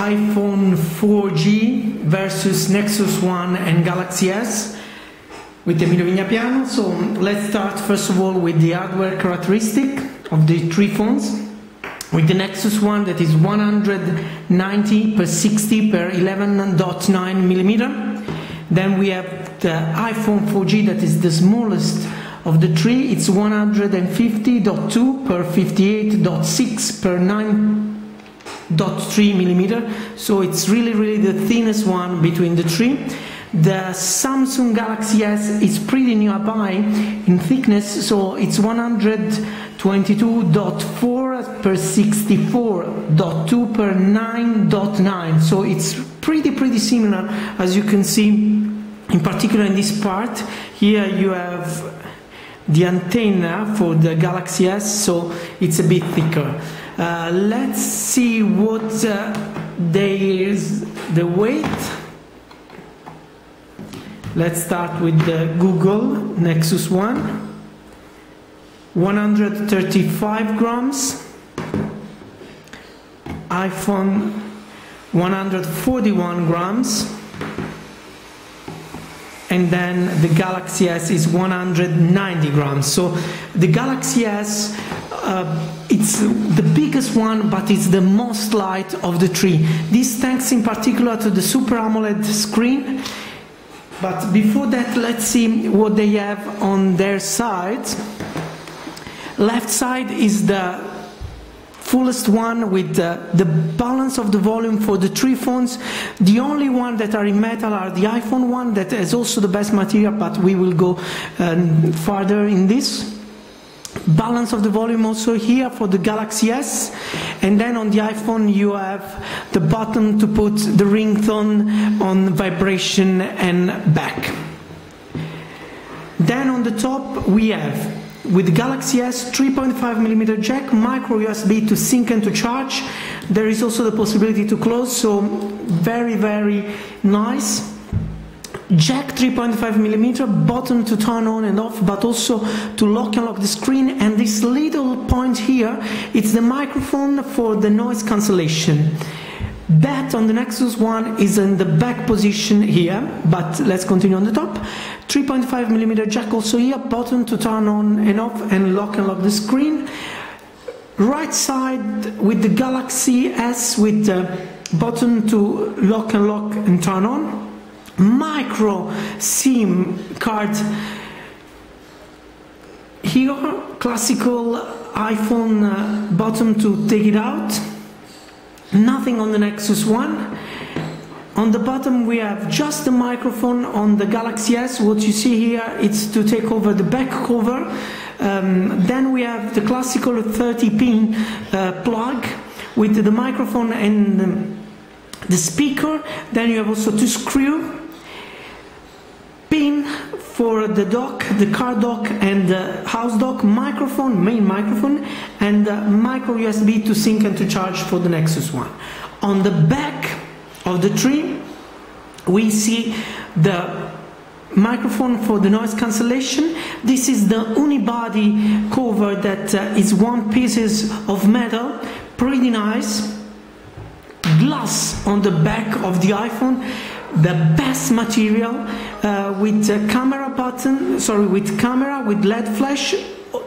iPhone 4G versus Nexus One and Galaxy S with Emilio Vignapiano. So let's start first of all with the hardware characteristic of the three phones. With the Nexus One, that is 190 per 60 per 11.9 millimeter. Then we have the iPhone 4G, that is the smallest of the three. It's 150.2 per 58.6 per 9.3 millimeter. So it's really the thinnest one between the three. The Samsung Galaxy S is pretty nearby in thickness, so it's 122.4 per 64.2 per 9.9. So it's pretty similar, as you can see, in particular in this part. Here you have the antenna for the Galaxy S, so it's a bit thicker. Let's see what the weight. Let's start with the Google Nexus One. 135 grams. iPhone 141 grams. And then the Galaxy S is 190 grams. So the Galaxy S, it's the biggest one, but it's the most light of the three. This thanks in particular to the Super AMOLED screen. But before that, let's see what they have on their side. Left side is the fullest one with the balance of the volume for the three phones. The only one that are in metal are the iPhone one, that is also the best material, but we will go further in this. Balance of the volume also here for the Galaxy S. And then on the iPhone you have the button to put the ringtone on vibration and back. Then on the top we have, with the Galaxy S, 3.5mm jack, micro USB to sync and to charge. There is also the possibility to close, so very nice. Jack 3.5mm, button to turn on and off, but also to lock and lock the screen. And this little point here, it's the microphone for the noise cancellation. That on the Nexus One is in the back position here, but let's continue on the top. 3.5mm jack also here, button to turn on and off and lock the screen. Right side with the Galaxy S with the button to lock and turn on. Micro SIM card here, classical iPhone button to take it out. Nothing on the Nexus One. On the bottom we have just the microphone. On the Galaxy S, what you see here, it's to take over the back cover. Then we have the classical 30-pin plug with the microphone and the speaker. Then you have also two screw pin for the dock, the car dock and the house dock, microphone, main microphone, and micro USB to sync and to charge for the Nexus One. On the back of the tree we see the microphone for the noise cancellation. This is the unibody cover that is one piece of metal, pretty nice. Glass on the back of the iPhone, the best material, with camera button, with camera with LED flash,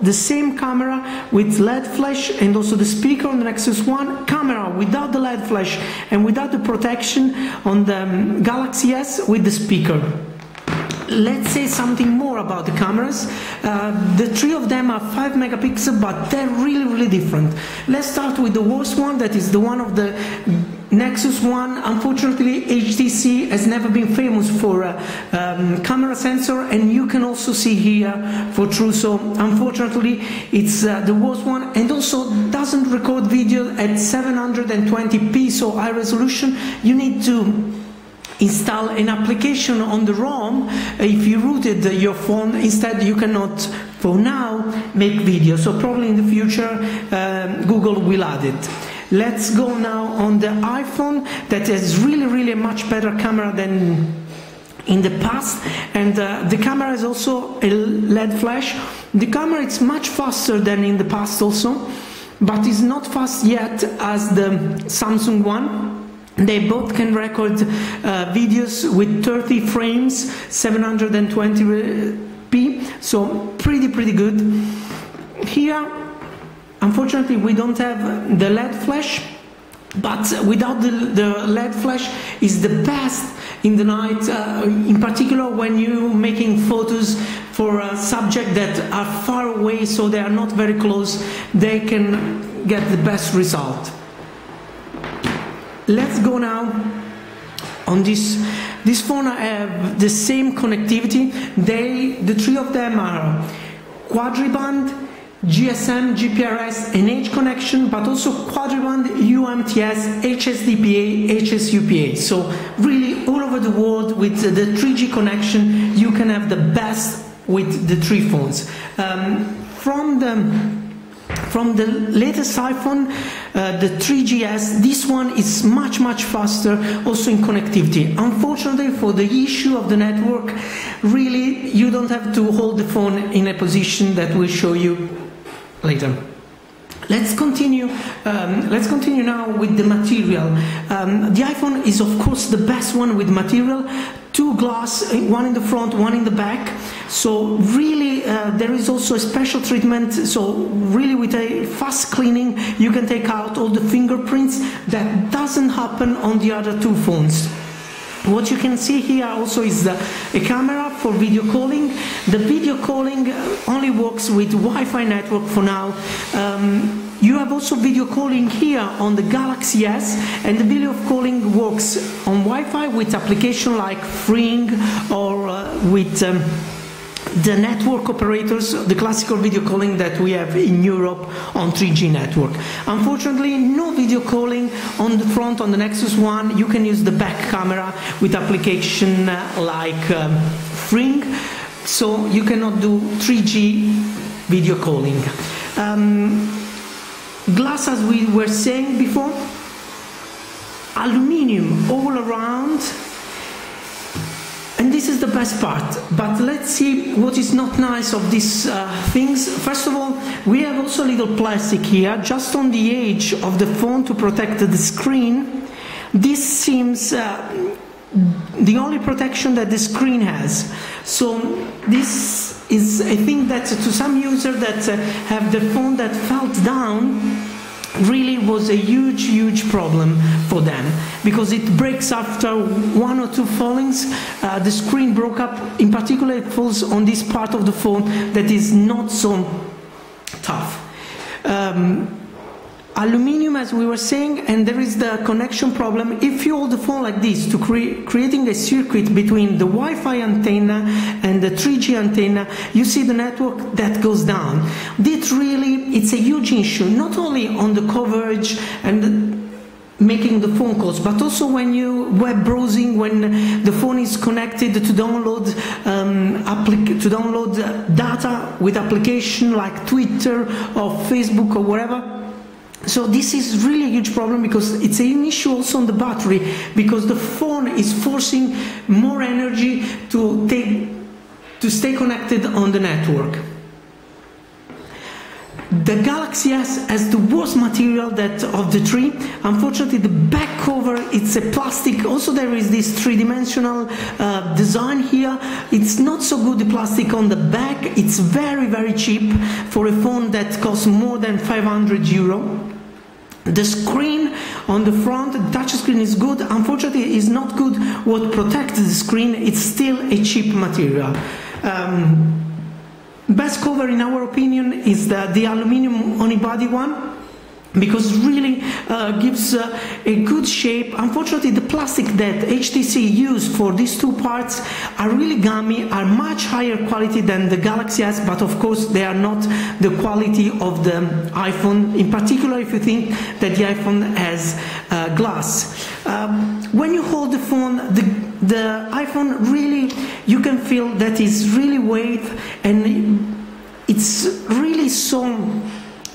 the same camera with LED flash, and also the speaker on the Nexus One, camera without the LED flash and without the protection on the Galaxy S with the speaker. Let's say something more about the cameras. The three of them are 5 megapixels, but they're really different. Let's start with the worst one, that is the one of the Nexus One. Unfortunately, HTC has never been famous for a camera sensor, and you can also see here for true. So unfortunately, it's the worst one, and also doesn't record video at 720p, so high resolution. You need to install an application on the ROM if you rooted your phone. Instead, you cannot, for now, make video. So probably in the future, Google will add it. Let's go now on the iPhone, that has really a much better camera than in the past, and the camera is also a LED flash. The camera is much faster than in the past also, but is not fast yet as the Samsung one. They both can record videos with 30 frames, 720p, so pretty good. Here, unfortunately, we don't have the LED flash, but without the LED flash is the best in the night, in particular when you're making photos for a subject that are far away, so they are not very close, they can get the best result. Let's go now on this phone. Have the same connectivity. The three of them are quadriband, GSM, GPRS and H connection, but also quadriband, UMTS, HSDPA, HSUPA. So really all over the world with the 3G connection you can have the best with the three phones. From the latest iPhone, the 3GS, this one is much faster also in connectivity. Unfortunately, for the issue of the network, really you don't have to hold the phone in a position that we'll show you later. Let's continue now with the material. The iPhone is of course the best one with material. Two glass, one in the front, one in the back. So really there is also a special treatment. So really with a fast cleaning you can take out all the fingerprints. That doesn't happen on the other two phones. What you can see here also is a camera for video calling. The video calling only works with Wi-Fi network for now. You have also video calling here on the Galaxy S, and the video calling works on Wi-Fi with application like Ring or with the network operators, the classical video calling that we have in Europe on 3G network. Unfortunately, no video calling on the front on the Nexus One. You can use the back camera with application like Ring, so you cannot do 3G video calling. Glass, as we were saying before, aluminium all around, and this is the best part. But let's see what is not nice of these things. First of all, we have also a little plastic here just on the edge of the phone to protect the screen. This seems the only protection that the screen has. So this is a thing that to some users that have the phone that fell down really was a huge problem for them, because it breaks after one or two fallings. The screen broke up. In particular, it falls on this part of the phone that is not so tough. Aluminium, as we were saying, and there is the connection problem. If you hold the phone like this, to creating a circuit between the Wi-Fi antenna and the 3G antenna, you see the network that goes down. It's a huge issue, not only on the coverage and making the phone calls, but also when you web browsing, when the phone is connected to download data with application like Twitter or Facebook or whatever. So this is really a huge problem, because it's an issue also on the battery, because the phone is forcing more energy to stay connected on the network. The Galaxy S has the worst material of the three. Unfortunately, the back cover, it's a plastic. Also, there is this three-dimensional design here. It's not so good, the plastic on the back. It's very cheap for a phone that costs more than 500 euro. The screen on the front, the touch screen is good. Unfortunately, it is not good what protects the screen. It's still a cheap material. Best cover, in our opinion, is the aluminum unibody one, because really gives a good shape. Unfortunately, the plastic that HTC used for these two parts are really gummy, are much higher quality than the Galaxy S, but of course they are not the quality of the iPhone, in particular if you think that the iPhone has glass. When you hold the phone, the iPhone really, you can feel that it's really weight, and it's really so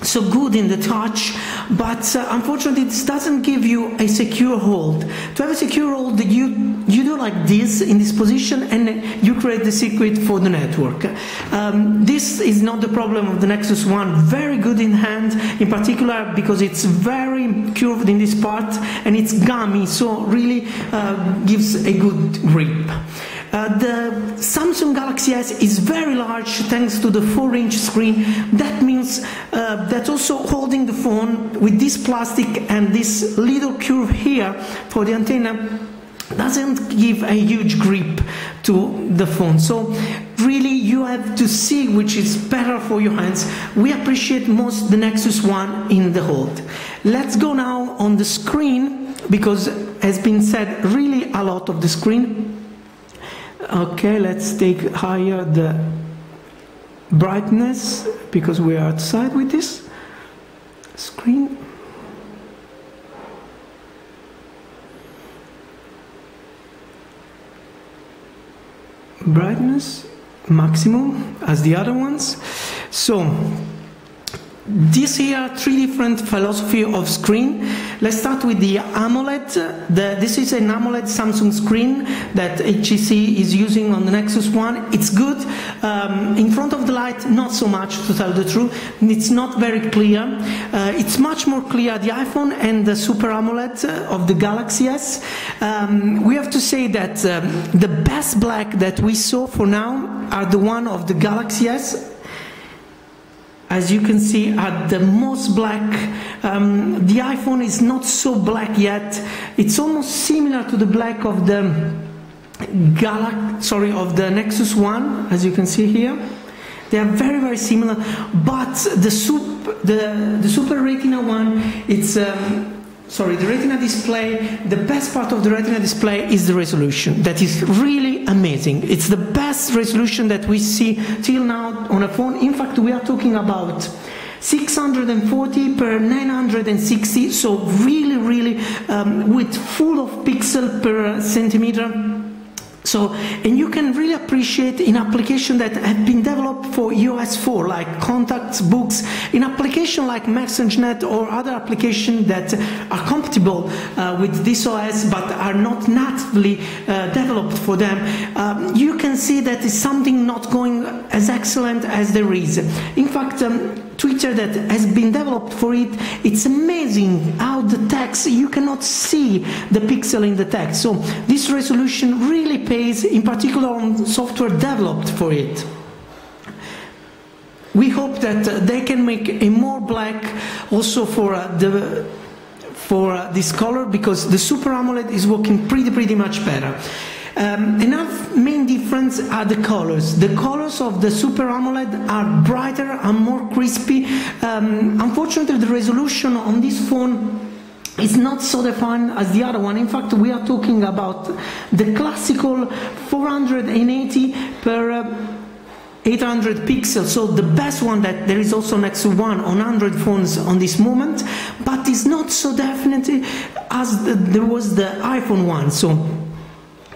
so good in the touch, but unfortunately this doesn't give you a secure hold. To have a secure hold, you do like this in this position, and you create the secret for the network. This is not the problem of the Nexus One. Very good in hand, in particular because it's very curved in this part and it's gummy, so really gives a good grip. The Samsung Galaxy S is very large thanks to the 4-inch screen. That means that also holding the phone with this plastic and this little curve here for the antenna doesn't give a huge grip to the phone. So really you have to see which is better for your hands. We appreciate most the Nexus One in the hold. Let's go now on the screen, because as been said, really a lot of the screen. Okay, let's take higher the brightness because we are outside with this screen. Brightness maximum as the other ones. So this here, 3 different philosophy of screen. Let's start with the AMOLED. This is an AMOLED Samsung screen that HTC is using on the Nexus One. It's good. In front of the light, not so much, to tell the truth. It's not very clear. It's much more clear the iPhone and the Super AMOLED of the Galaxy S. We have to say that the best black that we saw for now are the one of the Galaxy S. As you can see, at the most black, the iPhone is not so black yet. It's almost similar to the black of the of the Nexus One, as you can see here. They are very, very similar, but the Super Retina one, it's the Retina display, the best part of the Retina display is the resolution. That is really amazing. It's the best resolution that we see till now on a phone. In fact, we are talking about 640 per 960, so really, really with full of pixel per centimeter. So, and you can really appreciate in applications that have been developed for iOS 4, like contacts, books, in applications like MessageNet or other applications that are compatible with this OS but are not natively developed for them. You can see that it's something not going as excellent as there is. In fact, Twitter that has been developed for it, it's amazing how the text, you cannot see the pixel in the text. So this resolution really pays, in particular on software developed for it. We hope that they can make a more black also for this color, because the Super AMOLED is working pretty much better. Another main difference are the colors. The colors of the Super AMOLED are brighter and more crispy. Unfortunately, the resolution on this phone is not so defined as the other one. In fact, we are talking about the classical 480 per 800 pixels, so the best one that there is also Nexus One on Android phones on this moment, but it's not so definite as there was the iPhone one. So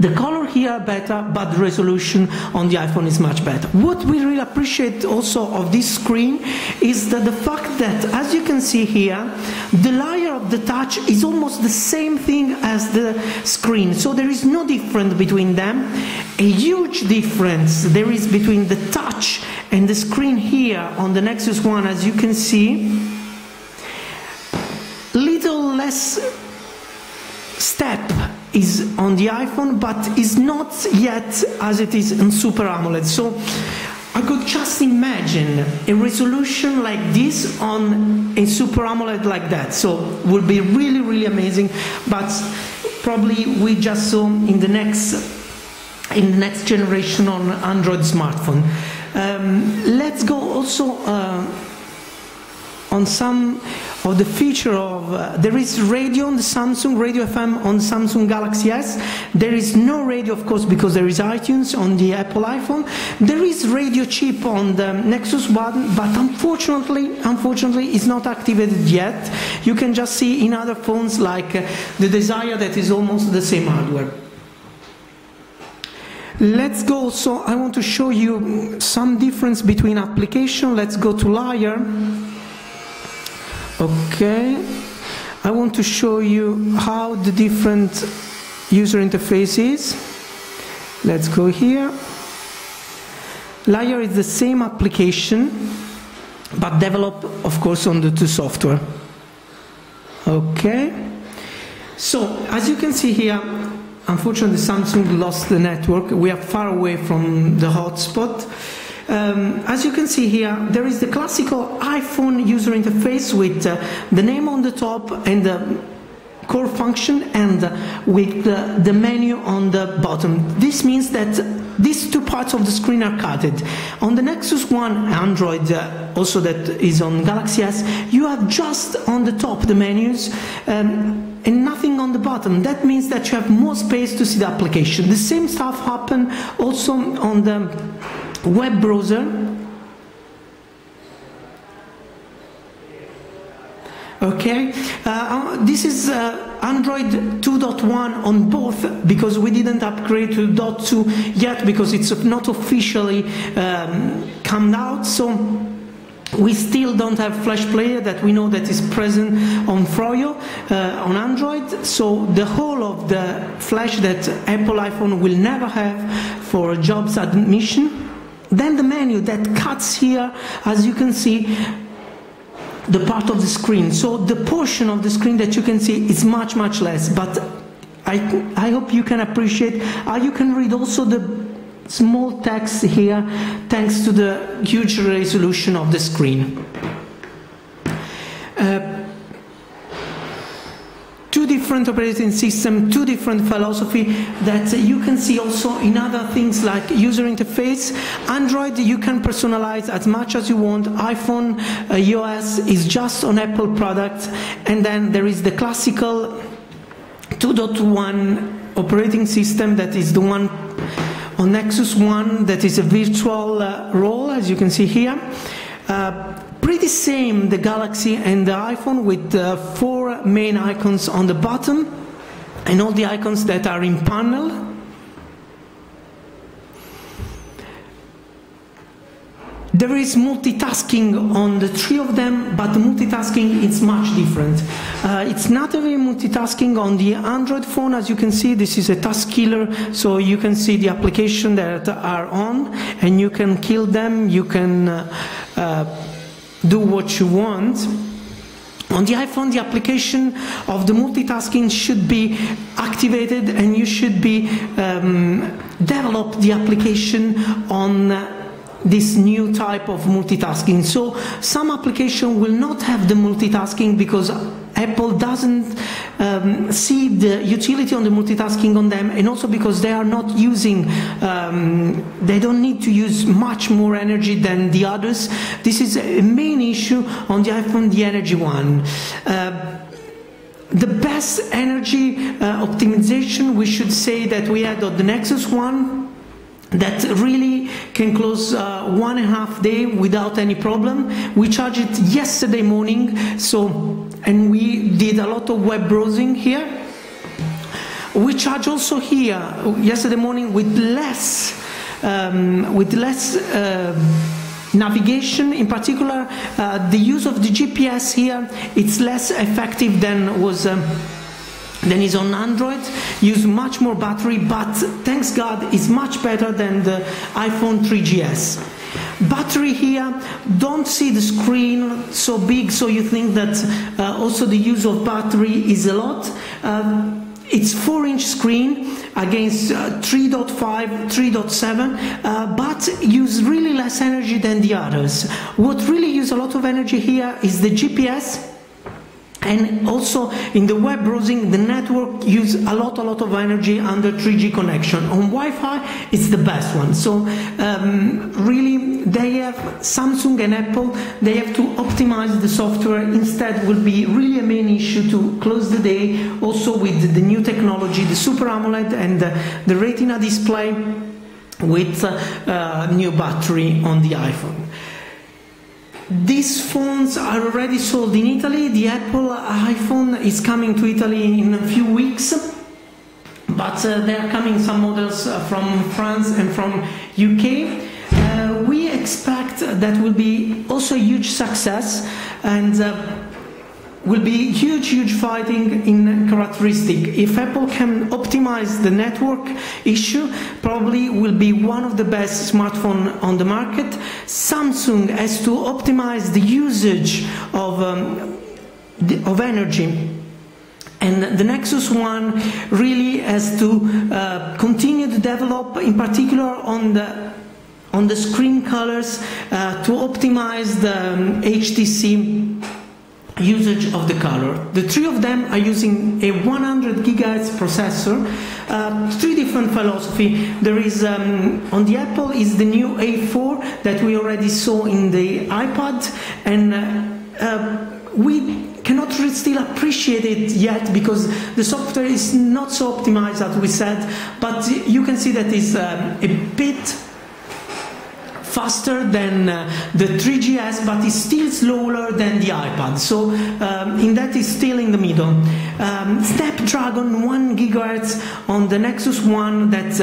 the color here better, but the resolution on the iPhone is much better. What we really appreciate also of this screen is that the fact that, as you can see here, the layer of the touch is almost the same thing as the screen. So there is no difference between them. A huge difference there is between the touch and the screen here on the Nexus One, as you can see. Little less step is on the iPhone, but is not yet as it is in Super AMOLED. So I could just imagine a resolution like this on a Super AMOLED like that. So it would be really amazing, but probably we just saw in the next generation on Android smartphone. Let's go also on some of the feature of, there is radio on the Samsung, radio FM on the Samsung Galaxy S. There is no radio, of course, because there is iTunes on the Apple iPhone. There is radio chip on the Nexus One, but unfortunately it's not activated yet. You can just see in other phones like the Desire that is almost the same hardware. Let's go, so I want to show you some difference between application. Let's go to Layer. Okay, I want to show you how the different user interface is. Let's go here. Lyre is the same application, but developed, of course, on the two software. Okay, so as you can see here, unfortunately Samsung lost the network. We are far away from the hotspot. As you can see here, there is the classical iPhone user interface with the name on the top and the core function, and with the menu on the bottom. This means that these two parts of the screen are cutted. On the Nexus One Android, also that is on Galaxy S, you have just on the top the menus and nothing on the bottom. That means that you have more space to see the application. The same stuff happens also on the web browser. Okay, this is Android 2.1 on both, because we didn't upgrade to 2.2 yet because it's not officially come out. So we still don't have Flash Player that we know that is present on Froyo on Android. So the whole of the Flash that Apple iPhone will never have for jobs admission. Then the menu that cuts here, as you can see, the part of the screen. So the portion of the screen that you can see is much less, but I hope you can appreciate how you can read also the small text here thanks to the huge resolution of the screen. Two different operating systems, two different philosophy that you can see also in other things like user interface. Android, you can personalize as much as you want. iPhone, iOS is just on Apple products. And then there is the classical 2.1 operating system that is the one on Nexus One, that is a virtual role, as you can see here. Pretty same the Galaxy and the iPhone, with four main icons on the bottom and all the icons that are in panel. There is multitasking on the three of them, but the multitasking is much different. It's not only multitasking on the Android phone. As you can see, this is a task killer, so you can see the application that are on and you can kill them, you can do what you want. On the iPhone, the application of the multitasking should be activated, and you should be develop the application on this new type of multitasking. So some application will not have the multitasking because Apple doesn't see the utility on the multitasking on them, and also because they are not using, they don't need to use much more energy than the others. This is a main issue on the iPhone, the energy one. The best energy optimization, we should say, that we had on the Nexus One, that really can close 1.5 days without any problem. We charged it yesterday morning, and we did a lot of web browsing here. We charge also here yesterday morning with less navigation. In particular, the use of the GPS here, it's less effective than is on Android, use much more battery, but thanks God is much better than the iPhone 3GS. Battery here, don't see the screen so big, so you think that also the use of battery is a lot. It's 4-inch screen against 3.5, 3.7, but use really less energy than the others. What really use a lot of energy here is the GPS. And also in the web browsing, the network uses a lot of energy under 3G connection. On Wi-Fi, it's the best one. So really, they have, Samsung and Apple, they have to optimize the software. Instead, will be really a main issue to close the day. Also with the new technology, the Super AMOLED and the Retina display with new battery on the iPhone. These phones are already sold in Italy. The Apple iPhone is coming to Italy in a few weeks, but there are coming some models from France and from UK. We expect that will be also a huge success, and will be huge fighting in characteristic. If Apple can optimize the network issue, probably will be one of the best smartphone on the market. Samsung has to optimize the usage of energy, and the Nexus One really has to continue to develop, in particular on the screen colors, to optimize the HTC usage of the color. The three of them are using a 100 GHz processor. Three different philosophy. There is on the Apple is the new A4 that we already saw in the iPad, and we cannot still appreciate it yet because the software is not so optimized as we said, but you can see that it's a bit faster than the 3GS, but it's still slower than the iPad. So in that is still in the middle. Snapdragon 1 GHz on the Nexus One that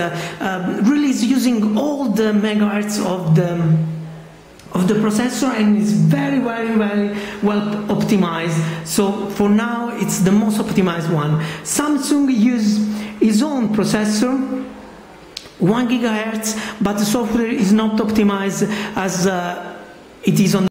really is using all the megahertz of the processor, and is very well optimized. So for now it's the most optimized one. Samsung uses his own processor, 1 GHz, but the software is not optimized as it is on